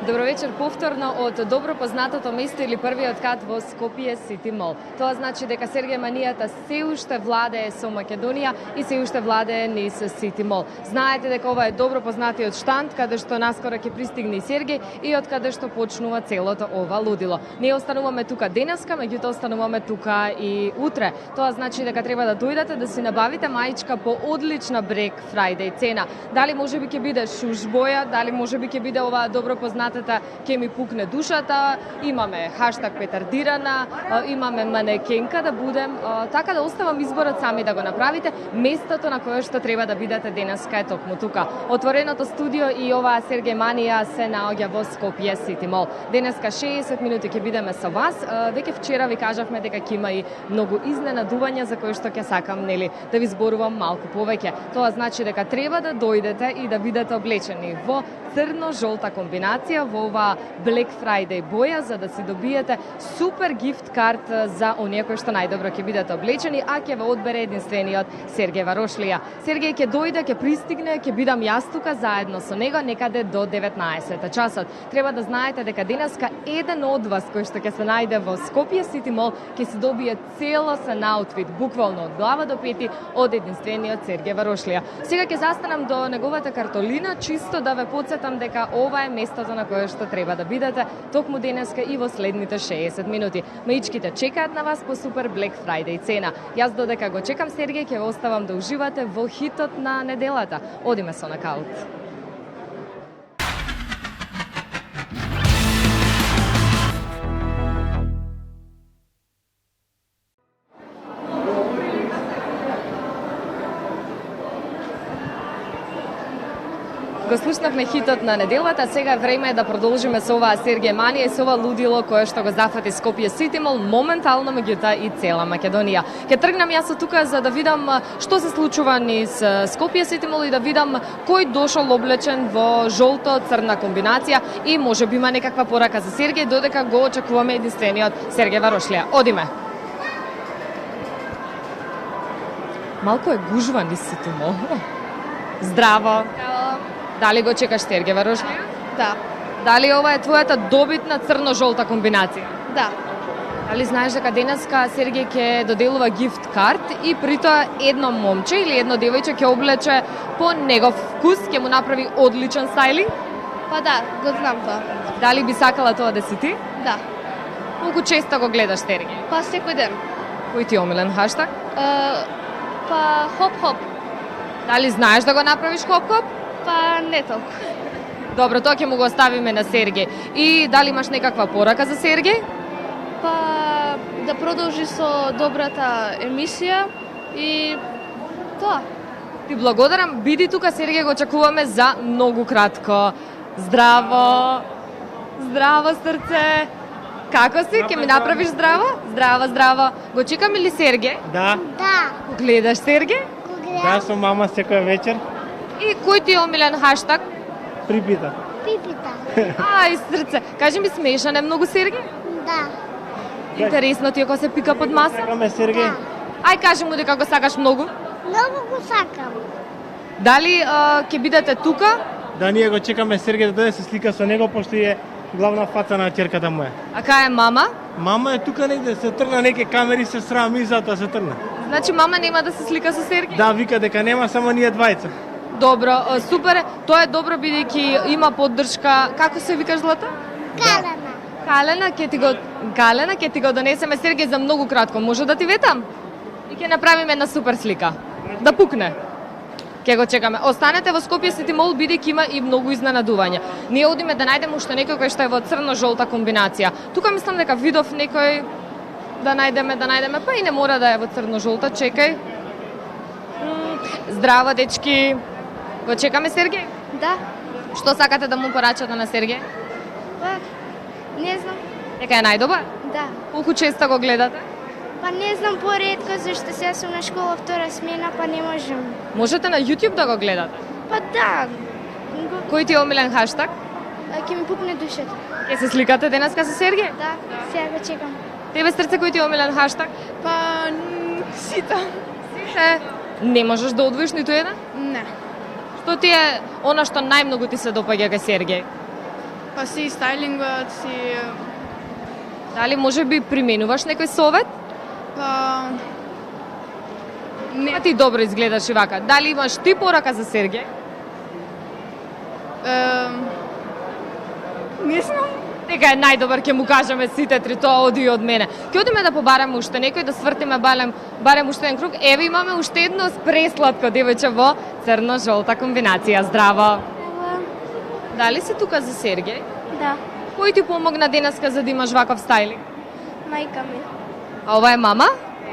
Добро вечер повторно од добро познатото место или првиот кат во Скопје Сити Мол. Тоа значи дека Сергеј манијата се уште владее со Македонија и се уште владее низ Сити Мол. Знаете дека ова е добро познатиот штанд каде што наскоро ќе пристигне и Сергеј и од каде што почнува целото ова лудило. Ние остануваме тука денеска, меѓутоа остануваме тука и утре. Тоа значи дека треба да дојдете да си набавите маичка по одлична Black Friday цена. Дали можеби ќе биде шуш боја, дали можеби ќе биде оваа добро познатата ќе ми пукне душата, имаме хаштаг петардирана, имаме манекенка да будем, така да оставам изборот сами да го направите. Местото на кое што треба да бидете денеска е токму тука. Отвореното студио и оваа Сергеј манија се наоѓа во Скопје Сити Мол. Денеска 60 минути ќе бидеме со вас. Веќе вчера ви кажавме дека ќе има и многу изненадувања за кои што ќе сакам да ви зборувам малку повеќе. Тоа значи дека треба да дојдете и да бидете облечени во црно-жолта комбинација во оваа Black Friday боја за да си добиете супер гифт карт за оние кои што најдобро ќе бидете облечени, а ќе ве одбере единствениот Сергеј Варошлија. Сергеј ќе дојде, ќе пристигне, ќе бидам јас тука заедно со него некаде до 19 часот. Треба да знаете дека денеска еден од вас кој што ќе се најде во Скопје Сити Мол ќе си добие целосен аутфит, буквално од глава до пети од единствениот Сергеј Варошлија. Сега ќе застанам до неговата картолина чисто да ве потсетам дека ова е местото на кое што треба да бидете токму денеска и во следните 60 минути. Маичките чекаат на вас по супер Black Friday цена. Јас додека го чекам Сергеј ќе ве оставам да уживате во хитот на неделата. Одиме со нокаут. Го слушнавме хитот на неделата, сега време е да продолжиме со оваа Сергеј манија и со ова лудило кое што го зафати Скопје Сити Мол, моментално меѓутоа и цела Македонија. Ќе тргнам јас од тука за да видам што се случува низ Скопје Сити Мол и да видам кој дошол облечен во жолто-црна комбинација и можеби има некаква порака за Сергеј додека го очекуваме единствениот Сергеј Варошлија. Одиме. Малку е гужва низ Сити Мол. Здраво. Дали го чекаш Сергеј Варошлија? Да. Дали ова е твојата добитна црно-жолта комбинација? Да. Дали знаеш дека денеска Сергеј ќе доделува гифт карт и притоа едно момче или едно девојче ќе облече по негов вкус, ќе му направи одличен стајлинг? Па да, го знам тоа. Дали би сакала тоа да си ти? Да. Колку често го гледаш Сергеј? Па секој ден. Кој ти е омилен хаштаг? Па хоп-хоп. Дали знаеш да го направиш хоп-хоп? Па не толку. Добро, тоа ќе му го оставиме на Сергеј. И дали имаш некаква порака за Сергеј? Па да продолжи со добрата емисија и тоа. Ти благодарам, биди тука Сергеј, го очекуваме за многу кратко. Здраво! Здраво срце! Како си? Ќе ми направиш здраво? Здраво, здраво. Го чекаме ли Сергеј? Да, Да, Го гледаш Сергеј? да, со мама секоја вечер. И кој ти е омилен хаштаг? Припита. пипита. Ај, срце. Кажи ми, смешан е многу Сергеј? Да, Интересно ти е кога се пика под маса? Сакаме Сергеј. Ај, кажи му дека го сакаш многу. много го сакам. Дали ќе бидете тука? Да, ние го чекаме Сергеј да дојде се слика со него, пошто е главна фаца на ќерката моја. А кај е мама? Мама е тука негде, се тргна неке камери, се срам и затоа се тргна. Значи мама нема да се слика со Сергеј? Да, вика дека нема само ние двајца. Добро, супер е. Тоа е добро бидејќи има поддршка. Како се викаш злата? Калена. Галена ќе ти го донесеме Сергеј за многу кратко. Може да ти ветам? И ќе направиме една супер слика. Да пукне. Ќе го чекаме. Останете во Скопје Сити Мол бидејќи има и многу изненадувања. Ние одиме да најдеме уште некој кој што е во црно-жолта комбинација. Тука мислам дека видов некој да најдеме, па и не мора да е во црно-жолта, чекај. Здраво, дечки. Го чекаме Сергеј? Да. Што сакате да му порачате на Сергеј? Па не знам. Дека е најдобар? Да. Колку често го гледате? Па не знам поретко зашто сега сум на школа втора смена, па не можам. Можете на YouTube да го гледате. Па да. Кој ти е омилен хаштаг? Ќе ми пукне душата. Ќе се сликате денеска со Сергеј? Да, сега го чекам. Тебе срце кој ти е омилен хаштаг? Па сите. Сите. Не можеш да одвоиш ниту еден? Не. Што ти е она што најмногу ти се допаѓа кај Сергеј? Па си стайлингот, си Дали може би применуваш некој совет? па Не ти добро изгледаш и вака. Дали имаш ти порака за Сергеј? не знам. Дека е најдобар, ќе му кажеме сите три, тоа оди и од мене. Ќе одиме да побараме уште некој, да свртиме барем уште еден круг. Еве имаме уште едно пресладко девојче во црно-жолта комбинација. Здраво! Дали си тука за Сергеј? Да, Кој ти помогна денеска за да имаш ваков стайлинг? мајка ми. А ова е мама?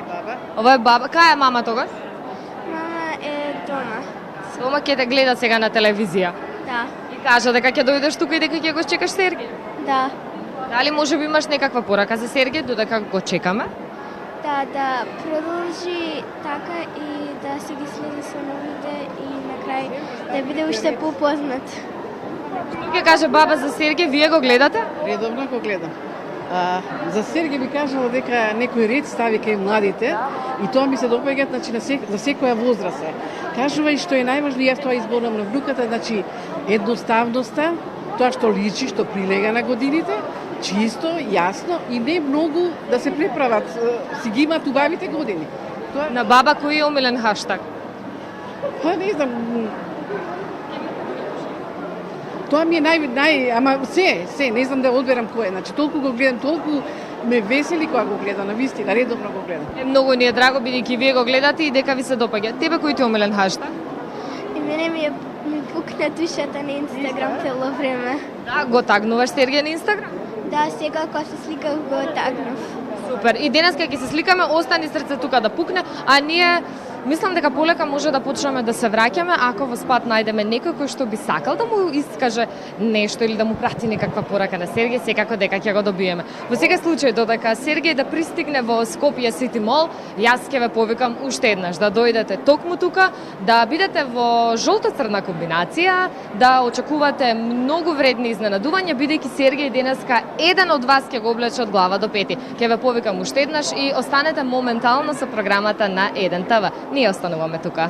Баба. Ова е баба. Кај е мама тогаш? Мама е дома. Дома ќе те гледа сега на телевизија. Да, И кажа дека ќе дојдеш тука и дека ќе го чекаш Сергеј. да. Дали може би имаш некаква порака за Сергеј додека го чекаме? Да продолжи така и да си ги следи со новите и на крај да биде уште попознат. Што ќе каже баба за Сергеј? Вие го гледате? Редовно го гледам. За Сергеј би кажала дека некој ред стави кај младите и тоа ми се допаѓа, значи за секоја возраст е. Кажува и што е најважно, јас тоа изборам на внуката, значи едноставноста, тоа што личи, што прилега на годините, чисто, јасно и не многу да се преправат, си ги имаат убавите години. Тоа На баба кој е омилен хаштаг? Па не знам. Тоа ми е ама се, не знам да одберам кој е. Значи толку го гледам, толку ме весели кога го гледам, на вистина, редовно го гледам. Многу ни е драго бидејќи вие го гледате и дека ви се допаѓа. Тебе кој ти е омилен хаштаг? И мене ми пукна душата на Инстаграм цело време. Да, го тагнуваш Сергеј на Инстаграм? Да, сега кога се сликав го тагнав. Супер. И денеска ќе се сликаме, остани срце тука да пукне, а ние мислам дека полека може да почнеме да се враќаме ако во спат најдеме некој кој што би сакал да му искаже нешто или да му прати некаква порака на Сергеј, секако дека ќе го добиеме. Во секој случај додека Сергеј да пристигне во Скопје Сити Мол, јас ќе ве повикам уште еднаш да дојдете токму тука, да бидете во жолто-црна комбинација, да очекувате многу вредни изненадувања бидејќи Сергеј денеска еден од вас ќе го облече од глава до пети. Ќе ве повикам уште еднаш и останете моментално со програмата на 1 ТВ. Ние остануваме тука.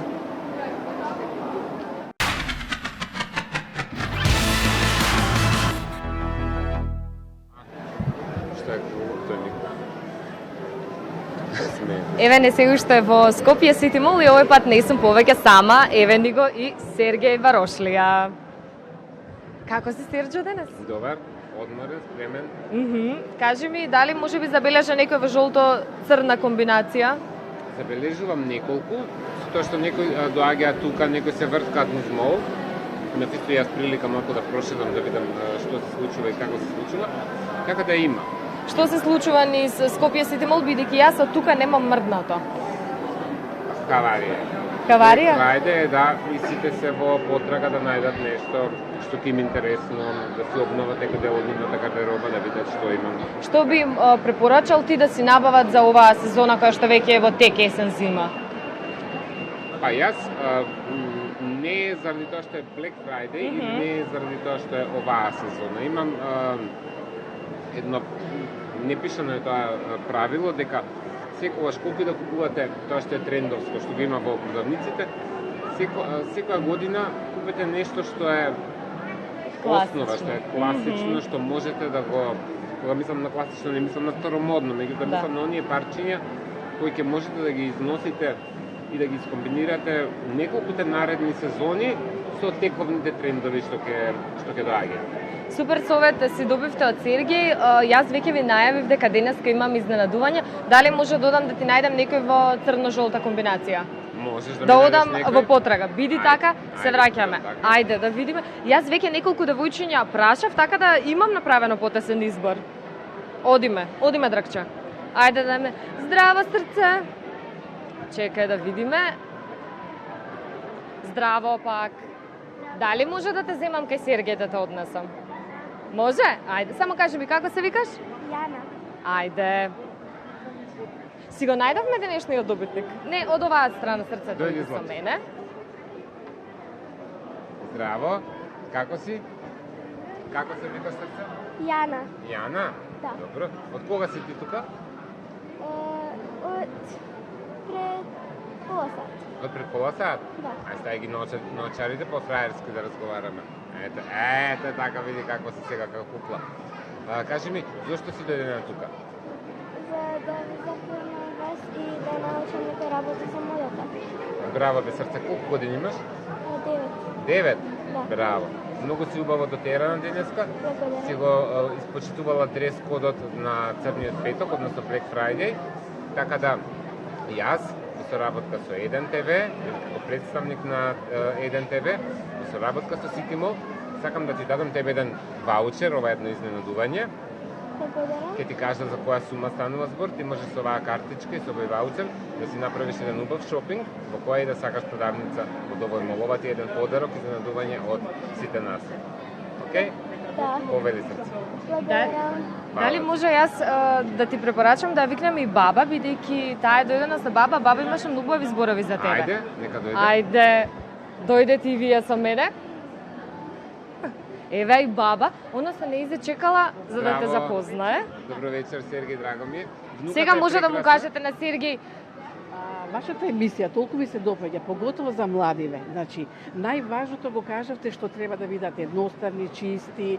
Еве не се уште во Скопје Сити Мол и овој пат не сум повеќе сама, еве ни го и Сергеј Варошлија. Како си, Серџо, денес? Добар, одморен, спремен. Кажи ми, дали може би забележа некој во жолто-црна комбинација? Забележувам неколку, тоа што некои доаѓаат тука, некои се врткаат низ мол. Нафисто јас прилика малку да прошедам да видам што се случува и како се случува. Како да има? Што се случува низ Скопје Сити Мол, бидејќи јас од тука немам мрднато? Каварија. Каварија? Ајде, да, и сите се во потрага да најдат нешто што ти им интересно, да си обноват некој дел од нивната гардероба, да видат што имам. Што би препорачал ти да си набават за оваа сезона која што веќе е во тек есен зима? Па јас не е заради тоа што е Black Friday, и не е заради тоа што е оваа сезона. Имам едно непишано е тоа правило дека секогаш колку да купувате тоа што е трендовско, што го има во продавниците, секоја година купете нешто што е основа, што е класично, што можете да го, кога мислам на класично, не мислам на старомодно, меѓутоа мислам на оние парчиња кои ќе можете да ги износите и да ги скомбинирате неколкуте наредни сезони со тековните трендови што ќе доаѓаат. Супер совет си добивте од Сергеј. Јас веќе ви најавив дека денеска имам изненадување. Дали може да одам да ти најдам некој во црно-жолта комбинација? Можеш да Да ми одам најдеш некој? во потрага. Биди Ајде, така, се ајде, враќаме. така. Ајде да видиме. Јас веќе неколку девојчиња прашав, така да имам направено потесен избор. Одиме драгче. Ајде да ме. Здраво срце. Чекај да видиме. Здраво пак. Дали може да те земам кај Сергеј да те однесам? Може? Ајде, само кажи ми како се викаш? Јана. Ајде. Си го најдовме денешниот добитник? Не, од оваа страна срцето Дојди, со Злато. мене. Здраво, како си? Како се викаш срце? Јана. Јана? Да. Добро. Од кога си ти тука? Од пред пола сат. Од пред пола сат? Да. Ај стај ги ноочарите по фраерски да разговараме. Ете, така види како си сега, како кукла. Кажи ми, зошто си дојдена тука? За да ви запознам вас и да научам нека работи со модата. Браво, бе срце, колку години имаш? 9. 9? Да. Браво. Многу си убаво дотерана денеска. Благодарам. Си го испочитувала дрес кодот на Црниот петок, односно Black Friday. Така да, јас, во соработка со 1 TV, како представник на 1 TV, во соработка со City Mall, сакам да ти дадам тебе еден ваучер, ова е едно изненадување. Благодарам. Ке ти кажа за која сума станува збор, ти можеш со оваа картичка и со овој ваучер да си направиш еден убав шопинг, во која и да сакаш продавница од овој мол. Ова ти е еден подарок, изненадување од сите нас. Океј? Да. Повели срце. Благодарам. Дали може јас да ти препорачам да викнем и баба, бидејќи таа е дојдена со баба, баба имаше многу убави зборови за тебе. Ајде, нека дојде. Ајде, дојдете и вие со мене. Еве и баба, она се не изчекала за да те Браво. запознае. Добро вечер, Сергеј, драго ми е. Внуката Сега е може да му прекрасна. кажете на Сергеј, Вашата емисија толку ми се допаѓа, поготово за младиве. Значи, најважното го кажавте што треба да бидат едноставни, чисти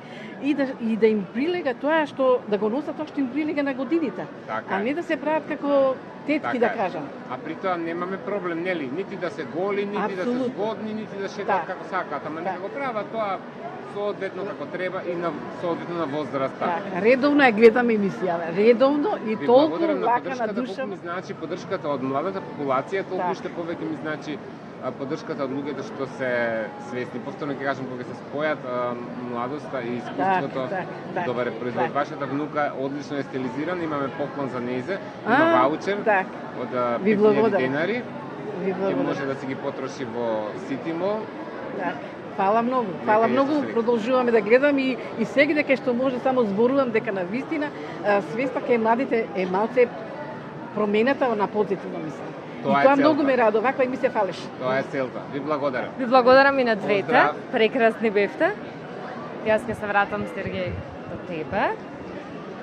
и да им прилега тоа што да го носат тоа што им прилега на годините, Така а е. не да се прават како тетки да е. кажам. А при тоа немаме проблем, нели? Нити да се голи, нити да се Апсолутно. згодни, нити да шетаат Да. како сакаат, ама нека Да. го прават тоа соодветно како треба и на соодветно на возраста. Така, редовно ја гледам емисијава, редовно и Ви толку благодарам на лака на поддршката, душа. колку ми значи поддршката од младата популација, толку Так. уште повеќе ми значи поддршката од луѓето што се свесни. Повторно ќе кажам, кога се спојат младоста и искуството, Так. добар е производ. Так. Вашата внука одлично е стилизирана, имаме поклон за нејзе, има ваучер Так, од Ви 5000 благодарам. денари. ви Ќе благодарам. може да си ги потроши во City Mall. Так. Фала многу, фала Нека многу, Јесус река. продолжуваме да гледам и сегде кај што може само зборувам дека на вистина свеста кај младите е малце промената на позитивно мислам. Тоа И е тоа целта. многу ме радува, ваква емисија фалеш. Тоа е целта. Ви благодарам. ви благодарам и на двете. Поздрав. Прекрасни бевте. Јас ќе се вратам, Сергеј, до тебе.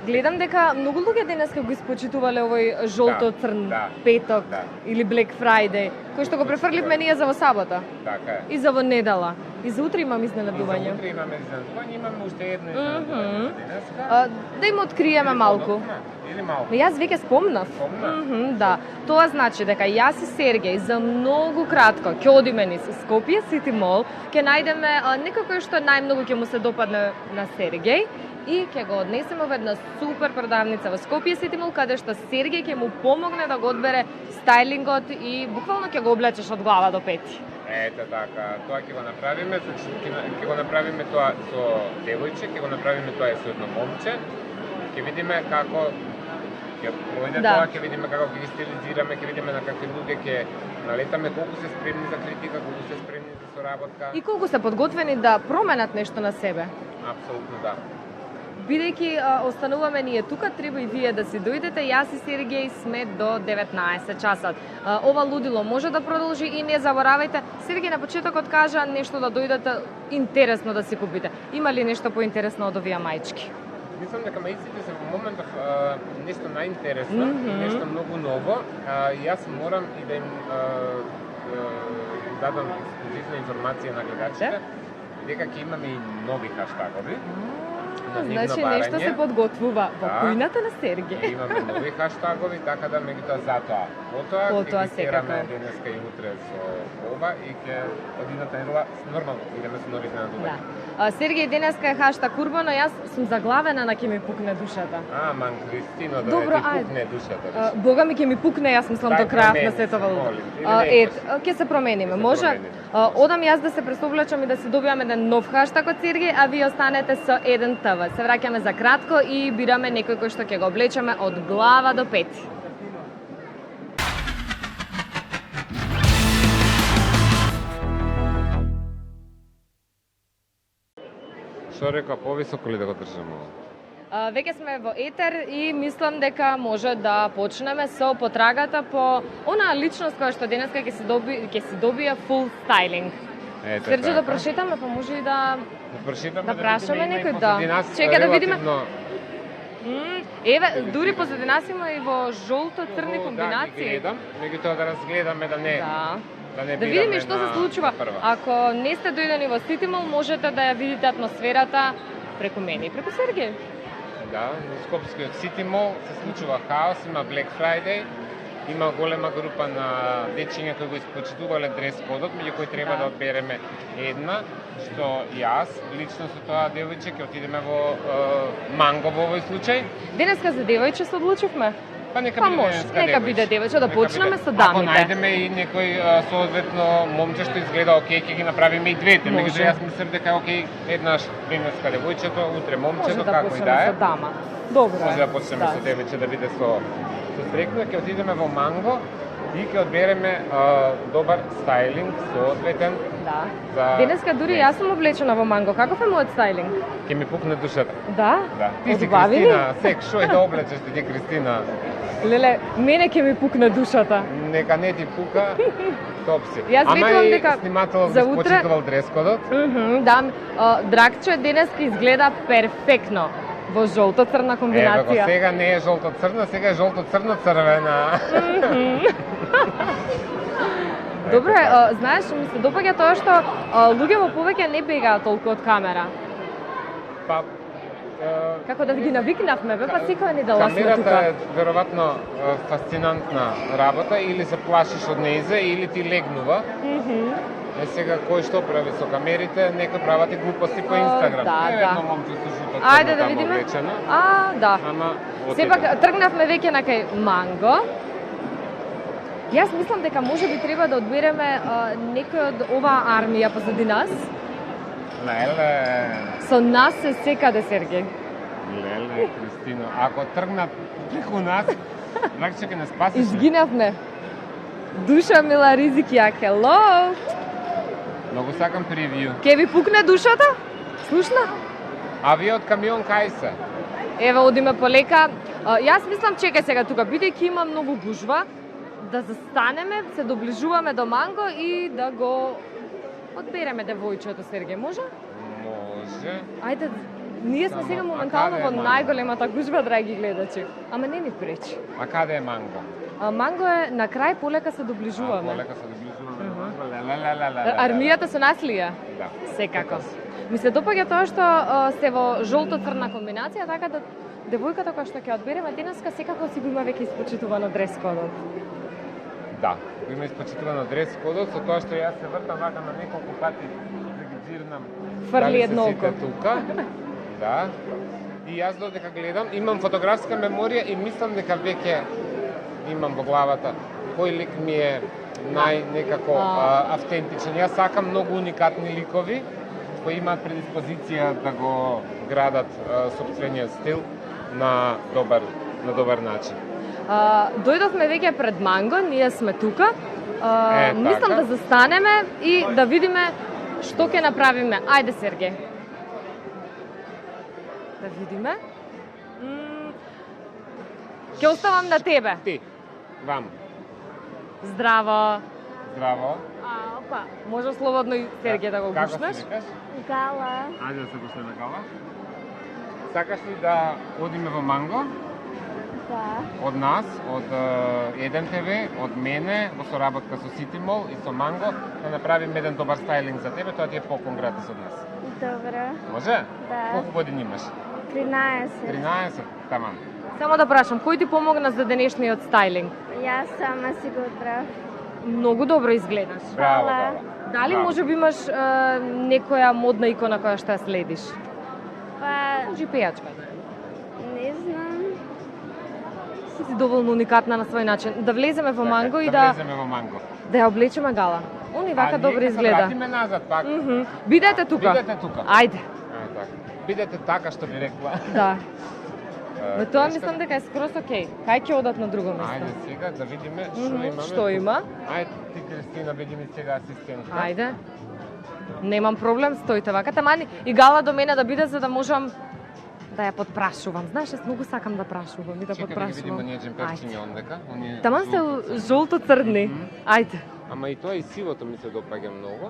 Гледам дека многу луѓе денеска го испочитувале овој жолто-црн да, петок да. или Black Friday, кој што го префрливме ние за во сабота Така е. и за во недела. И за утре имам И изненадување. за утре имаме изненадување, имаме уште едно изненадување за денеска. Да им откриеме малку. Подобна, или малку? Ма јас веќе спомнав. Спомна? Да. Тоа значи дека јас и Сергеј за многу кратко ќе одиме низ Скопје City Mall, ќе најдеме некој кој што најмногу ќе му се допадне на Сергеј и ќе го однесеме во една супер продавница во Скопје City Mall, каде што Сергеј ќе му помогне да го одбере стајлингот и буквално ќе го облечеш од глава до пети. Ете така, тоа ќе го направиме, значи ќе го направиме тоа со девојче, ќе го направиме тоа и со едно момче. Ќе видиме како ќе пројде Да. тоа, ќе видиме како ќе ги стилизираме, ќе видиме на какви луѓе ќе налетаме, колку се спремни за критика, колку се спремни за соработка. И колку се подготвени да променат нешто на себе. Апсолутно да. Бидејќи остануваме ние тука, треба и вие да си дојдете. Јас и Сергеј сме до 19 часот. Ова лудило може да продолжи и не заборавајте. Сергеј на почетокот кажа нешто да дојдете интересно да си купите. Има ли нешто поинтересно од овие маички? Мислам дека маиците се во моментов нешто најинтересно, нешто многу ново. Јас морам и да им дадам ексклузивна информација на гледачите, дека ќе имаме и нови хаштагови. На нивно Значи барање. нешто се подготвува во Да. кујната на Сергеј. Имаме нови хаштагови, така да меѓутоа затоа. Потоа Потоа ќе ги тераме секако. денеска и утре со ова и ќе од идната недела нормално идеме со нови изненадувања. Да. Сергеј денеска е хаштаг Урбано, јас сум заглавена на ќе ми пукне душата. Ман Кристино, да Добро, ти ајде. пукне душата. Бога ми ќе ми пукне, јас мислам Дај, до крајот промени на се, светова луѓе. молим. Или не Ќе се промениме. Ќе се Може? промениме. Одам јас да се пресоблачам и да си добијам еден нов хаштаг од Сергеј, а вие останете со 1 ТВ. Се враќаме за кратко и бираме некој кој што ќе го облечеме од глава до пети. Што река, повисоко ли да го држам ово? Веќе сме во етер и мислам дека може да почнеме со потрагата по онаа личност која што денеска ќе се добие full styling. Ете Серџо, да така. прошетаме, па може и да Прочитаме да прашаме видиме, има и некој, да. позади нас Чекај да видиме. релативно- Еве, дури позади нас има и во жолто-црни Да, ги комбинации. гледам, меѓутоа да разгледаме да не Да. Да не Да видиме бираме што се на- случува. на прва. Ако не сте дојдени во City Mall, можете да ја видите атмосферата преку мене и преку Сергеј. Да, во Скопскиот City Mall се случува хаос, има Black Friday, има голема група на дечиња кои го испочитувале дрес кодот, меѓу кои треба да одбереме една, што јас лично со тоа девојче ќе отидеме во Манго во овој случај. Денеска за девојче се одлучивме. Па нека Па биде може, денеска нека девојче. биде девојче, да Нека почнеме биде. со Ако дамите. најдеме и некој соодветно момче што изгледа окей, ќе ги направиме и двете. Може. Меѓутоа јас мислам дека окей, еднаш денеска девојчето, утре Може момчето, да како и почнеме да е. со дама. Добро Може е. да почнеме со девојче да биде со стрекно, ќе отидеме во Манго и ќе одбереме добар стајлинг, соодветен. Да. За- Денеска дури јас сум облечена во Манго. Каков е мојот стајлинг? Ќе ми пукне душата. Да? Да. Ти си Одбави ли? Кристина, сек, шо е да облечеш ти Кристина? Леле, мене ќе ми пукне душата. Нека не ти пука, топ си. Јас Ама ветувам и дека снимателот за го утре- спочитувал дрескодот. Да, Драгче денеска изгледа перфектно во жолто-црна Ево го, комбинација. сега не е жолто-црна, сега е жолто-црно-црвена. Добро е, знаеш, ми се допаѓа тоа што луѓето повеќе не бегаат толку од камера. Па, Како да ги навикнавме, бе, па секој ни дала сме камерата тука. е веројатно фасцинантна работа, или се плашиш од нејзе, или ти легнува. Е сега кој што прави со камерите, некој прават и глупости по Инстаграм. да, Е, да. едно момче со жуто Ајде да таму видиме. облечено. Да. Ама Сепак отиде. тргнавме веќе на кај Манго. Јас мислам дека може би треба да одбереме некој од оваа армија позади нас. Леле, Со нас се секаде, Сергеј. леле, Кристино, ако тргнат преку нас, Драгче ќе не спасиш. Изгинавме. Душа мила Ризикија, hello! Многу сакам превиу. Ке ви пукне душата? Слушна? А вие од камион кај се? Ева, одиме полека. Јас мислам, чекај сега тука, бидејќи има многу гужва, да застанеме, се доближуваме до Манго и да го одбереме девојчето, Сергеј, може? Може. Ајде, ние сме Само, сега а моментално каде е во Манго? најголемата гужва, драги гледачи. Ама не ни пречи. А каде е Манго? Манго е на крај, полека се доближуваме. Полека се доближуваме до Манго. Леле. Армијата со нас ли е? Да. Секако. Ми се допаѓа тоа што сте во жолто-црна комбинација, така да девојката која што ќе одбереме денеска секако си го има веќе испочитувано дрес-кодот. Да. Го има испочитувано дрес кодот, со тоа што јас се вртам вака на неколку пати да ги дзирнам. Фрли дали се едно сите око. тука. Да. И јас додека гледам, имам фотографска меморија и мислам дека веќе имам во главата кој лик ми е некако автентичен. Јас сакам многу уникатни ликови кои имаат предиспозиција да го градат сопствениот стил на добар начин. Дојдовме веќе пред Манго, ние сме тука. Мислам така. да застанеме и да видиме што ќе направиме. Ајде, Сергеј. Да видиме. Ќе оставам на тебе. Ти, вам, Здраво. здраво. Опа, може слободно и Сергеј да го Како гушнеш. си викаш? Гала. Ајде да се гушнеме Гала. Сакаш ли да одиме во Манго? Да. Од нас, од Еден ТВ, од мене, во соработка со City Mall и со Манго, да направиме еден добар стајлинг за тебе, тоа ти е поклон гратис од нас. Добро. Може? Да. Колку години имаш? 13. 13? Таман. Само да прашам, кој ти помогна за денешниот стајлинг? Јас сама си го одбрав. Многу добро изгледаш. Браво, Хвала. Гала. Дали Браво. може би имаш некоја модна икона која што ја следиш? Па, Може и пејачка. не знам. Си доволно уникатна на свој начин. Да влеземе во Манго и да влеземе во Манго. да ја облечеме Гала. Он и вака добро Се изгледа. вратиме назад пак. Бидете тука. Бидете тука. Ајде. Така. Бидете така што би рекла. Да. Но тоа Тешка- мислам дека е скрос окей. Кај ќе одат на друго место? Ајде сега да видиме што имаме. Што има? Ајде ти Кристина биди ми сега асистентка. Ајде. Немам проблем, стоите вака. Тамани и Гала до мене да биде за да можам да ја подпрашувам. Знаеш, јас многу сакам да прашувам и да Чекай да ги видиме подпрашувам. ние джемперчиња ондека. Оние Таман се жолто. жолто-црни. Ајде. Ама и тоа и сивото ми се допаѓа многу.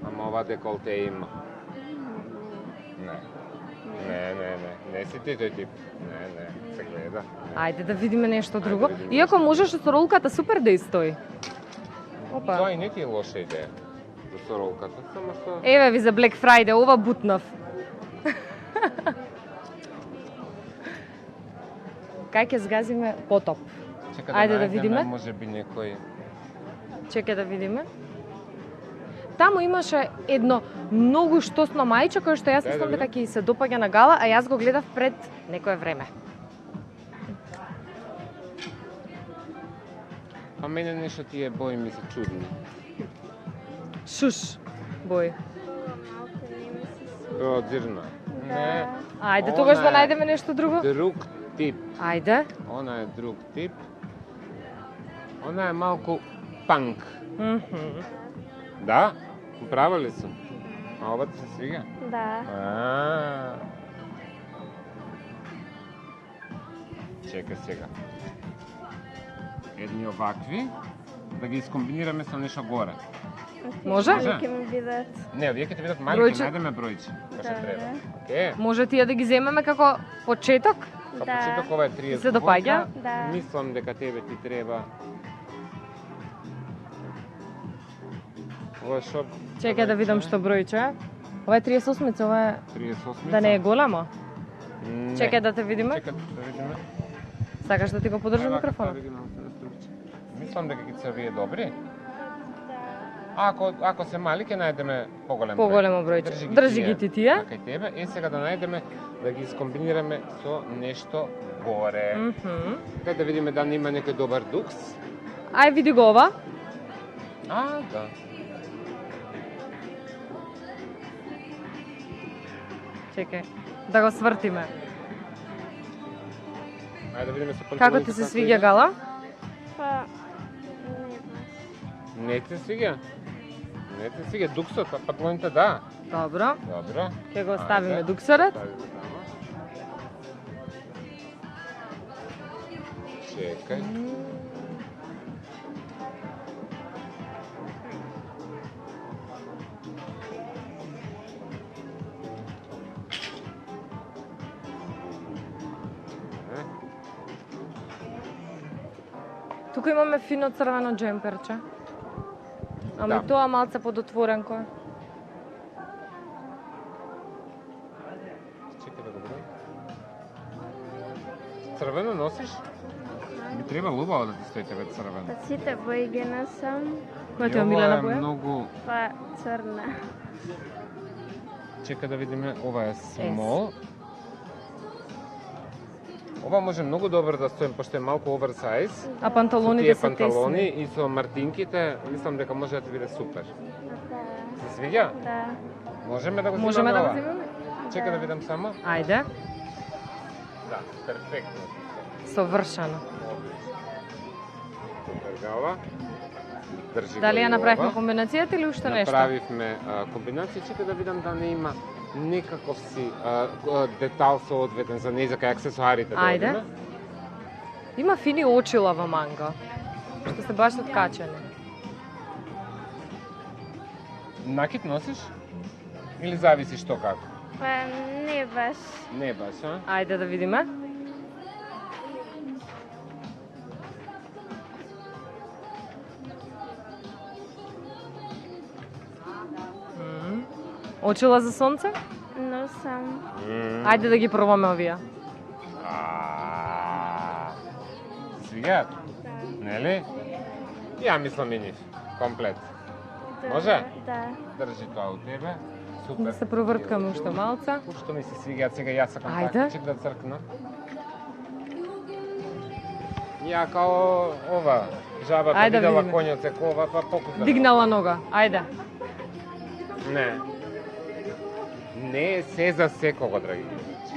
Ама ова деколте има. Не си ти тој тип. Не, се гледа. Ајде да видиме нешто друго. да видиме Иако можеше со ролката супер да истои. Опа. Тоа и не ти е лоша идеја за соролката, само што Еве ви за Black Friday, ова бутнав. Кај ќе згазиме потоп? чека Ајде да најдеме, видиме. може би некој Чекај да видиме. Таму имаше едно многу штосно мајче кое што јас Дај да мислам дека видам. ќе се допаѓа на Гала, а јас го гледав пред некое време. А мене нешто тие бои ми се чудни. Шуш бој. Од зирна. Не. Ајде тогаш да Она е најдеме нешто друго. Друг тип. Ајде. Она е друг тип. Она е малку панк. Да? Права ли сум? А ова ти се свига? Да. Чекай сега. Едни овакви, да ги искомбинираме со нешто горе. Може? Може? Ќе ми бидат. Не, вие ќе ти видат малки, Бројче. најдеме бројче. Кој што Да, треба. да. Океј. Може тие да ги земеме како почеток? Па Да. почеток ова е 30. Се допаѓа? Да. Мислам дека тебе ти треба. Ова е шоп. Чекај да видам што бројче е. Ова е 38, ова е 38. да не е големо. Не. Чекај да те видиме. Чекај да видиме. Сакаш да ти го подржам Вака, микрофонот? стави ги на столче. Мислам дека ќе се овие добри. Ако се мали ќе најдеме поголем број. Поголемо бројче. Држи ги ти тие. Така и тебе. Сега да најдеме да ги скомбинираме со нешто горе. Кај да видиме да нема некој добар дукс. Ај види го ова. Да. Чекај. Да го свртиме. Ајде да видиме со панталоните. Како ти се свиѓа Гала? Па, Не ти свиѓа? Не ти свиѓа дуксот, а панталоните да. Добро. Добро. Ќе го ставиме Ајде. дуксерот. Стави го тамо. Чекај. Тука имаме фино црвено джемперче. Ама Да. и тоа малце подотворенко е. Чекај да го видам. Црвено носиш? Би треба убаво да ти стои тебе црвено. па сите бои ги носам, Која ти е И ова омилена е боја? многу. па црна. Чека да видиме, ова е смол. Ова може многу добро да стои, пошто е малку оверсайз. А Со панталоните тие се панталони тесни. и со мартинките, мислам дека може да ти биде супер. Да. Се свиѓа? Да. Можеме да го Можеме земеме да го ова? земеме? Чека да видам само. Ајде, Да, перфектно. совршено. Супер Гала. Држи Дали го ја и направивме ова. комбинацијата или уште нешто? Направивме комбинација, чека да видам да не има некаков си детал соодветен за неј, за кај аксесуарите да Ајде. одиме. Има фини очила во манга, што се баш откачени. Накид носиш? Или зависи што како? Па не баш. Не баш, а? Ајде да видиме. Очила за сонце? Носам. Ајде да ги пробаме овие. Свиѓаат? Нели? Ја мислам и нив. Комплет. Може? Да. Држи тоа у тебе. Супер. Да се проврткаме уште малце. Ушто ми се свиѓаат, сега јас сакам Ајде. такчик да цркна. Ја као ова, жабата Ајде, видела видиме. конјот се кова, па покуза. Дигнала нога. Ајде. Не. Не е се за секого, драги гледачи.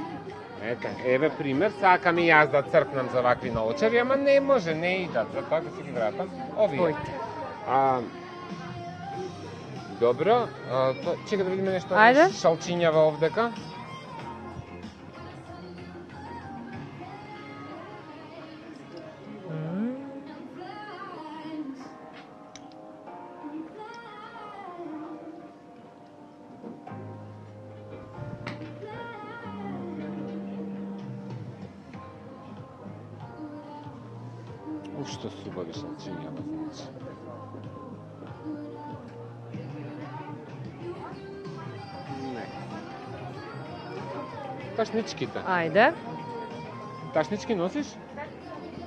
Ете, еве пример, сакам и јас да цркнам за вакви наочари, ама не може, не идат, затоа ќе си ги вратам. Овие. Ојте. Добро, чека да видиме нешто Ајде. шалчињава овдека. Ушто субави шалчињава, значи. Ташничките. Ајде. Ташнички носиш?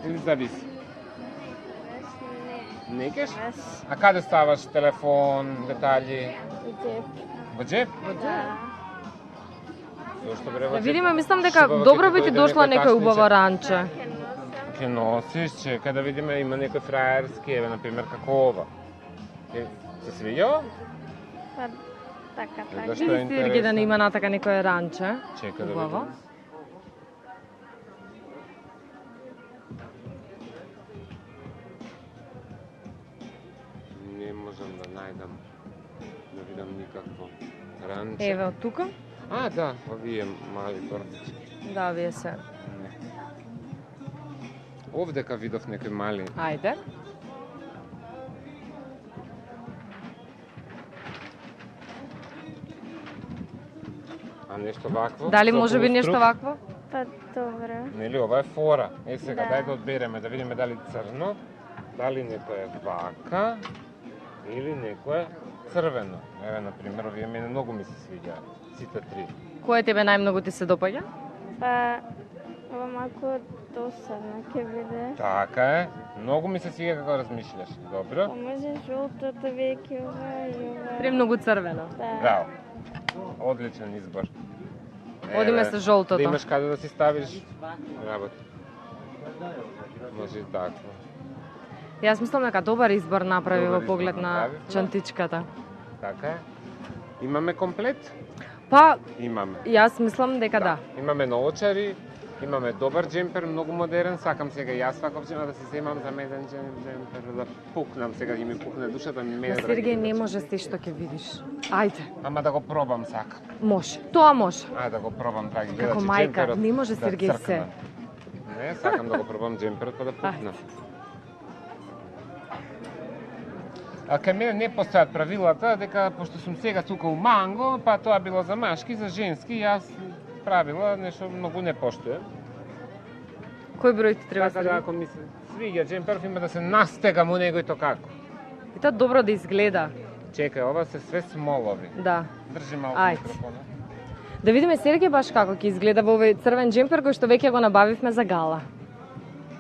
Или зависи? Не кеш? А каде ставаш телефон, детали? Во джеп? Зошто бре во Да джеп? видиме, мислам дека Шубаво добро ќе би ти дојде дошло некој некој убаво ташниче. ранче. Ќе носиш, чека да видиме, има некој фраерски, еве, например, како ова. Се свиѓа? Па, така, така. Зашто е Види Сергей да интересно? не има натака некој ранче. Чека да Убаво. видиме. Не можам да најдам, да видам никакво ранче. Еве од тука. А, да, овие мали торбички. Да, вие се. Не. Овдека видов некои мали. Ајде. А нешто вакво? Дали со може би нешто полуструк? вакво? Па, добро. Нели, ова е фора. Е, сега, Да. дај да одбереме, да видиме дали црно, дали некој е вака, или некој е црвено. Еве, например, овие мене многу ми се свиѓаат, сите три. Кој тебе најмногу ти се допаѓа? Па, ова малку досадно ќе биде. Така е. Многу ми се свиѓа како размишляш. Добро? Па може жолтото веќе ова и ова. Премногу црвено. Да. Браво. Одличен избор. Одиме Еве, со жолтото. Да имаш каде да си ставиш работа. Може и такво. Јас мислам дека добар избор направи Добар во избор поглед на направивме. чантичката. Така е. Имаме комплет? Па, Имаме. јас мислам дека да. Имаме наочари, имаме добар джемпер, многу модерен. Сакам сега и јас ваков джемпер да се земам за меден джемпер, да пукнам сега, да ми пукне душата ми мене. На да Сергеј ги не видам. може се што ќе видиш. Ајде, Ама да го пробам сакам. може. Тоа може. Ајде да го пробам, драги Како гледачи, мајка, джемперот не може да Сергеј цркна. се. Не, сакам да го пробам джемперот па да пукнам. А кај мене не постојат правилата дека пошто сум сега тука у Манго, па тоа било за машки, за женски, јас правила нешто многу не поштуем. Кој број ти треба Така да Сергеј? ако ми се свиѓа джемперов има да се настегам у него и то како. И тоа добро да изгледа. Чекај, ова се све смолови. Да. Држи малку Ајде. микрофонот. Да видиме Сергеј баш како ќе изгледа во овој црвен джемпер кој што веќе го набавивме за гала.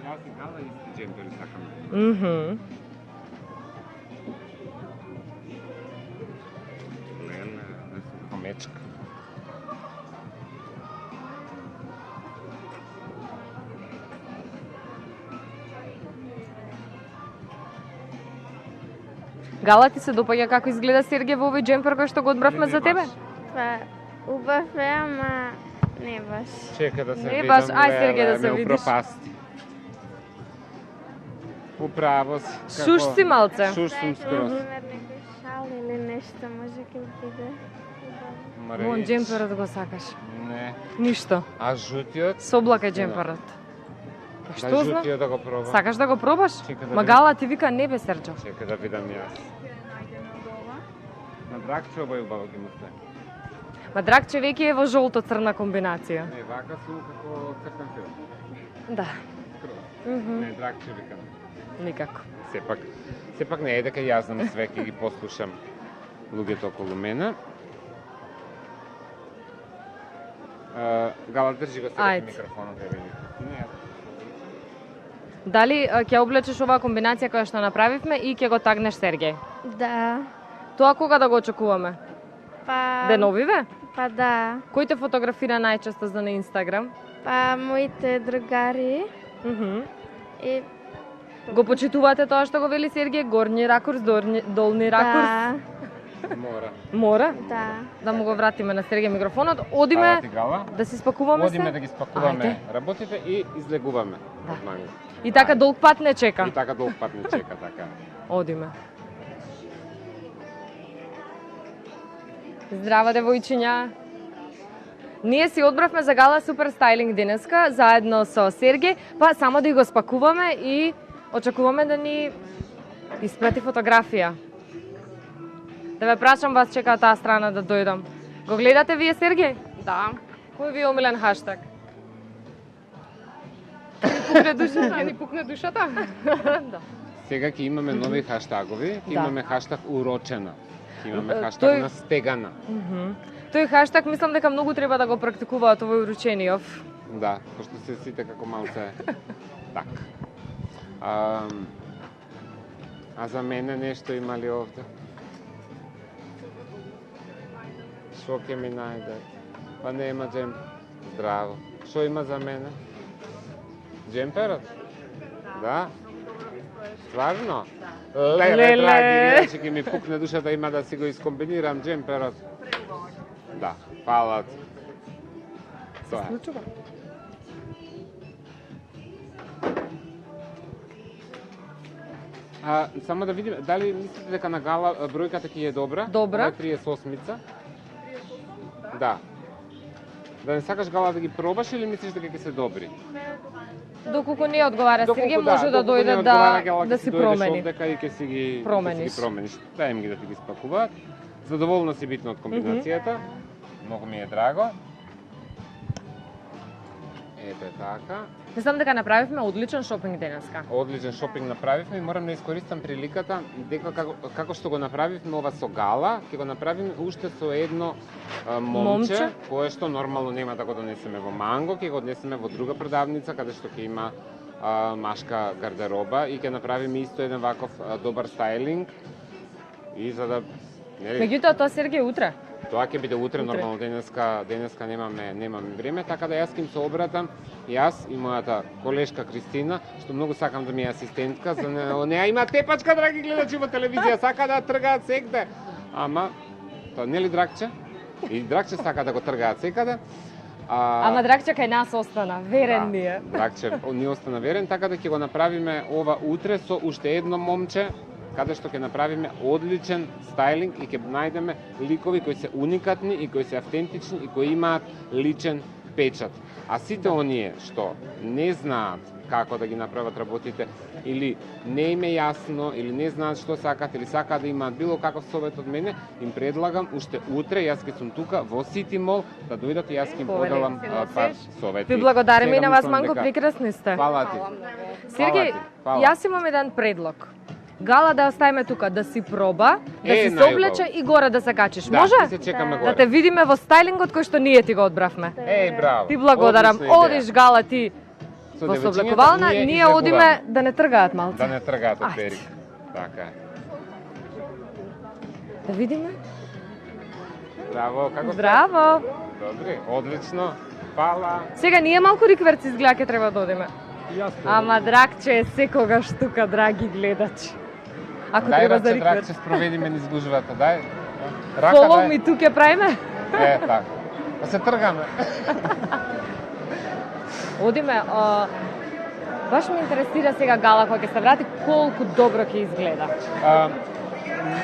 Јас и гала исти джемпери сакам. Мгм. Леле, да сум хомечка. Гала ти се допаѓа како изгледа Сергеј во овој джемпер кој што го одбравме Не за тебе? баш. Па, убав е, ама не баш. Чека да се Не видам. баш, ај, Сергеј, да леле, се ме видиш. упропасти. Управо си. Шуш си малце. Шуш сум скроз. Например, некој шал или нешто може ќе биде. убаво. Вон джемперот го сакаш. Не. Ништо. А жутиот? Со облака е джемперот. Па Да, што зна? жутиот да го пробам. Сакаш да го пробаш? Чека да Ма видам. Гала ти вика не бе Серджо. Чека да видам јас. На дракче обај убаво ги му сте. Ма драгче веќе е во жолто-црна комбинација. Не, вака су како цртен филм. Да. Скроз. Не, дракче викам. Никако. Сепак не е дека јас знам све, ќе ги послушам луѓето околу мене. Гала, држи го сега Ајде. микрофонот, да видите. Не, Дали ќе облечеш оваа комбинација која што направивме и ќе го тагнеш Сергеј? Да. Тоа кога да го очекуваме? Па, Деновиве? па да. Кој те фотографира најчесто за на Инстаграм? Па моите другари Мгм. и Го почитувате тоа што го вели Сергеј, горни ракурс, долни ракурс? да, мора. Мора да. да му го вратиме на Сергеј микрофонот. Ала Одиме ти, Гала? да си спакуваме Одиме се. да ги спакуваме Ајде. работите и излегуваме Да. од Манго. И така долг пат не чека. И така долг пат не чека, така. Одиме. Здраво, девојчиња. Ние си одбравме за Гала Супер Стайлинг денеска, заедно со Сергеј, па само да ја го спакуваме и очекуваме да ни испрати фотографија. Да ве прашам, вас чека таа страна да дојдам. Го гледате вие Сергеј? Да. Кој ви е омилен хаштаг? Пукне душата, ни пукне душата. Да. Сега ќе имаме нови хаштагови, ќе Да. имаме хаштаг урочена, ќе имаме Тој- хаштаг настегана. Тој хаштаг мислам дека многу треба да го практикуваат овој уручениот. Да, пошто се сите како малце так. А за мене нешто има ли овде? Шо ќе ми најде? Па нема джемп. Здраво. Шо има за мене? Джемперот? Да? Стварно? Леле, драги, иначе ќе ми пукне душата, има да си го искомбинирам джемперот. Да, фала ти. Тоа е. Случува. Само да видиме, дали мислите дека на гала бројката ќе е добра? Добра. 38-мица. Да. Да не сакаш гала да ги пробаш или мислиш дека ќе се добри? Доколку не одговара Сергеј, може да дојде да си промени. Дека и ќе си ги промениш. Дај им ги да ти ги спакуваат. Задоволна си битно од комбинацијата. Многу ми е драго. Ете така. Мислам дека направивме одличен шопинг денеска. Одличен шопинг направивме и морам да искористам приликата дека како што го направивме ова со гала, ќе го направиме уште со едно момче, кое што нормално нема да го донесеме во Манго, ќе го однесеме во друга продавница каде што ќе има машка гардероба и ќе направиме исто еден ваков добар стајлинг и за да Меѓутоа тоа Сергеј утре. Тоа ќе биде утре, нормално денеска немаме време, така да јас ќе им се обратам, јас и мојата колешка Кристина, што многу сакам да ми е асистентка, за неа има тепачка, драги гледачи во телевизија, сака да тргаат секде. Ама тоа нели Дракче? И Дракче сака да го тргаат секаде. Ама Дракче кај нас остана, верен ми е. Дракче ни остана верен, така да ќе го направиме ова утре со уште едно момче, каде што ќе направиме одличен стајлинг и ќе најдеме ликови кои се уникатни и кои се автентични и кои имаат личен печат. А сите оние што не знаат како да ги направат работите или не им е јасно или не знаат што сакат или сакаат да имаат било каков совет од мене, им предлагам уште утре, јас ќе сум тука во Сити Мол да дојдат и јас ќе им поделам пар совети. Ви благодариме и на вас, Манго, прекрасни сте. Фала ти. Сергеј, јас имам еден предлог. Гала да оставиме тука, да си проба, да си се облече и горе да се качиш. Да, може? се чекаме Да горе. те видиме во стајлингот кој што ние ти го одбравме. Браво. Ти благодарам. Одиш Гала ти во сооблекувална, ние одиме да не тргаат малце. Да не тргаат од перик. Така е. Да видиме. Браво, како сте? Браво. Добри, одлично. Фала. Сега ние малку рикверц изгледа ке треба да одиме. Ама Дракче е секогаш тука, драги гледачи. Ако треба за рикверц. Дракче, спроведиме низ гужвата, дај. Follow me тук ќе правиме? Така. Да се тргаме. Одиме, баш ме интересира сега Гала кога ќе се врати, колку добро ќе изгледа.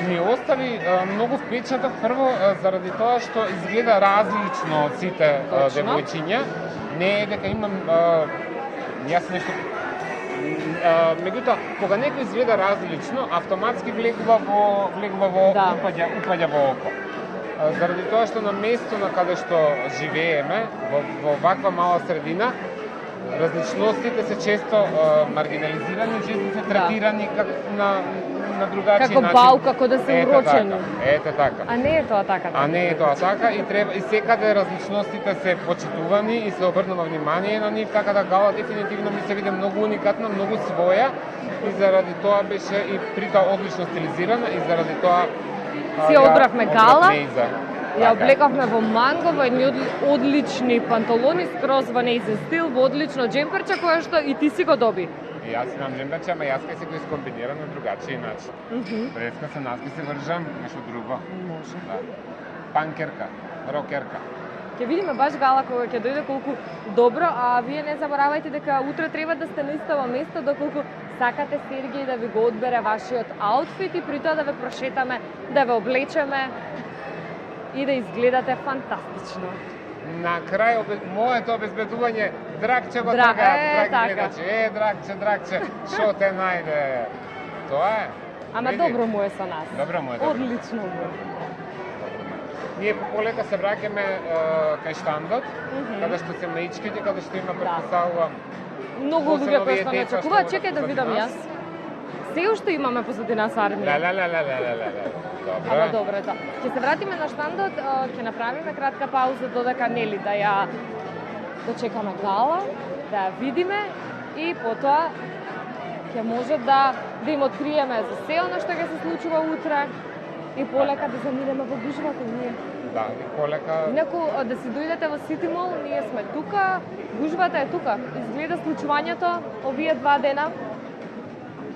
Ми остави многу впечаток, прво заради тоа што изгледа различно од сите девојчиња. Не е дека имам јас нешто меѓутоа кога некој изгледа различно, автоматски влегува во упаѓа во око. Заради тоа што на место на каде што живееме, во ваква мала средина, различностите се често маргинализирани, често се третирани на другачи начин. Како бау, како да се урочени. Ете така. А не е тоа така. А не е тоа така и секаде различностите се почитувани и се обрнува внимание на нив, така да Гала дефинитивно ми се виде многу уникатна, многу своја и заради тоа беше и при тоа одлично стилизирана и заради тоа си одбравме Гала. Ја Така. облекавме во Манго, во едни одлични панталони, скроз во нејзин стил, во одлично джемперче, кое што и ти си го доби. Јас имам джемперче, ама јас ке си го искомбинирам на другачи начин. Преска се нас ке се вржам, нешто друго. Може. Да. Панкерка, рокерка. Ќе видиме баш Гала кога ќе дојде колку добро, а вие не заборавајте дека утре треба да сте на истово место доколку сакате Сергеј да ви го одбере вашиот аутфит и при тоа да ве прошетаме, да ве облечеме и да изгледате фантастично. На крај моето обезбедување Дракче го Драк, тргаат, драги така. гледачи. Дракче, шо те најде? Тоа е. Ама Види. добро му е со нас. Добро му е, добро. Одлично му е. Ние по полека се враќаме кај штандот, каде што се маичките, каде што има предпоставува. Многу луѓе кои што не деца очекуваат, што чекај да заради видам нас. јас. се уште имаме позади нас армија. Ама Добро. добро е тоа. Ќе се вратиме на штандот, ќе направиме кратка пауза додека нели да ја дочекаме Гала, да ја видиме и потоа ќе може да им откриеме за се она што ќе се случува утре и полека да заминеме во гужвата ние. Да, и полека. Инаку да си дојдете во Сити Мол, ние сме тука, гужвата е тука. Изгледа случувањето овие 2 дена.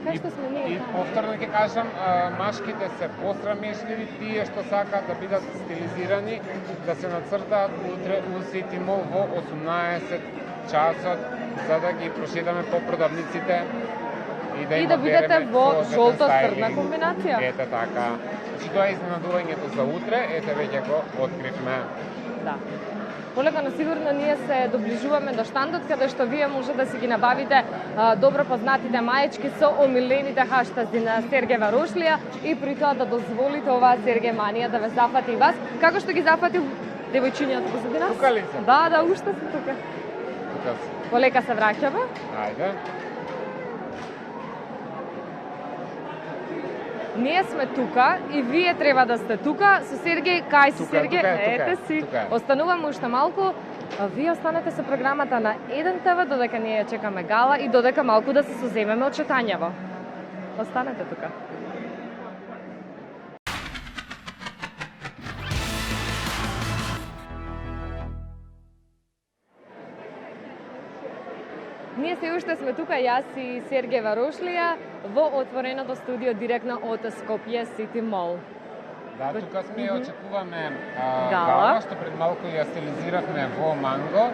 Кај што сме ние? И повторно ќе кажам, машките се посрамешливи, тие што сакаат да бидат стилизирани, да се нацртаат утре у Сити Мол во 18 часот, за да ги прошетаме по продавниците и да им бидете одбереме во соодветен жолто-црна стајлинг. комбинација. Ете така. Значи тоа е изненадувањето за утре, ете веќе го откривме. Да. Полека, но сигурно ние се доближуваме до штандот каде што вие може да си ги набавите добро познатите маечки со омилените хаштази на Сергеј Варошлија и при тоа да дозволите оваа Сергеј манија да ве зафати и вас, како што ги зафатил девојчињата позади нас. Тука ли се? Да, уште се тука. Тука си. Полека се враќаме. Ајде. Ние сме тука и вие треба да сте тука. Со Сергеј, кај си Тука, Сергеј? тука е, тука е, Ете си. тука е. Остануваме уште малку. Вие останете со програмата на 1 ТВ додека ние ја чекаме Гала и додека малку да се соземеме од читањево. Останете тука. Ние се уште сме тука, јас и Сергеј Варошлија, во отвореното студио директно од Скопје Сити Мол. Да, тука сме и очекуваме Гала. Гала, што пред малку ја стилизиравме во манго,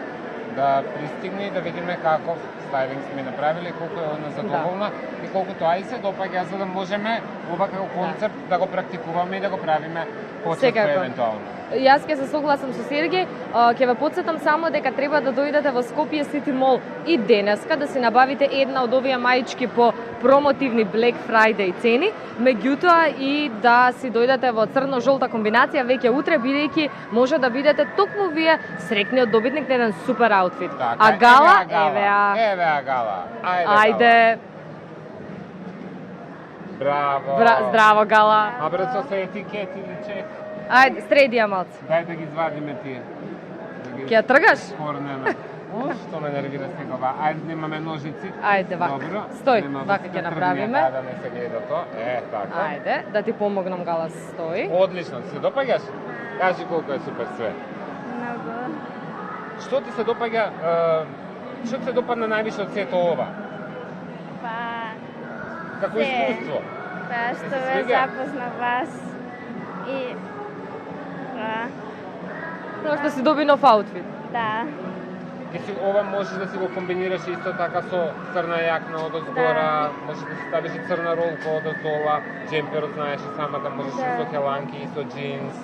да пристигне и да видиме каков стајлинг сме направили, колку е она задоволна и колку тоа и се допаѓа, за да можеме ова како концепт да го практикуваме и да го правиме почесто Секако. евентуално. Јас ќе се согласам со Сергеј, ќе ве потсетам само дека треба да дојдете во Скопје Сити Мол и денеска да си набавите една од овие маички по промотивни Black Friday цени, меѓутоа и да си дојдете во црно-жолта комбинација веќе утре, бидејќи може да бидете токму вие срекниот добитник на еден супер аутфит. Така, А Гала, евеа Гала. Ајде, Браво. здраво Гала. А брат со се етикет или чек. Ајде, среди ја малце. Дај да ги извадиме тие. Да ги Ќе ја тргаш? спорнеме. Што ме нервира сега ова. Ајде, немаме ножици. Ајде, вака. Добро. Стој, Нема вака врска, ќе тргни направиме. ја, да не се гледа тоа. Така. Ајде, да ти помогнам Гала, стои. Одлично, ти се допаѓаш? Кажи колку е супер све. Много. Што ти се допаѓа, што ти се допадна највише од сето ова? Па, Како Се. искуство? па Ти што се ве свига? запозна вас и Тоа што си доби нов аутфит. да, Ти си ова можеш да си го комбинираш исто така со црна јакна од озгора, можеш да си ставиш и црна ролка од оздола, джемперот знаеш и сама да можеш и со хеланки и со джинс,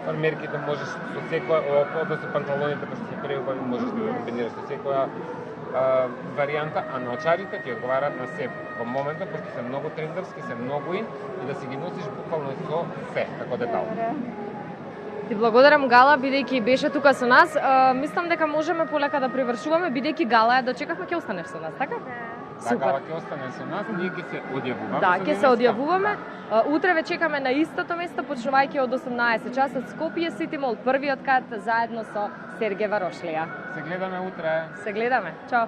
фармерките можеш со секоја, одnosno панталоните пошто се преубави можеш да ги комбинираш со секоја варијанта, а наочарите ти одговараат на се во моментот, пошто се многу трендерски, се многу ин и да си ги носиш буквално со се, како детал. Ти благодарам Гала, бидејќи беше тука со нас. Мислам дека можеме полека да привршуваме, бидејќи Гала ја дочекавме, ќе останеш со нас, така? Така, ќе остане со нас, ние ќе се одјавуваме. Да, со ќе се денеска. одјавуваме. Утре ве чекаме на истото место, почнувајќи од 18 часот Скопје Сити Мол, првиот кат заедно со Сергеј Варошлија. Се гледаме утре. Се гледаме. Чао.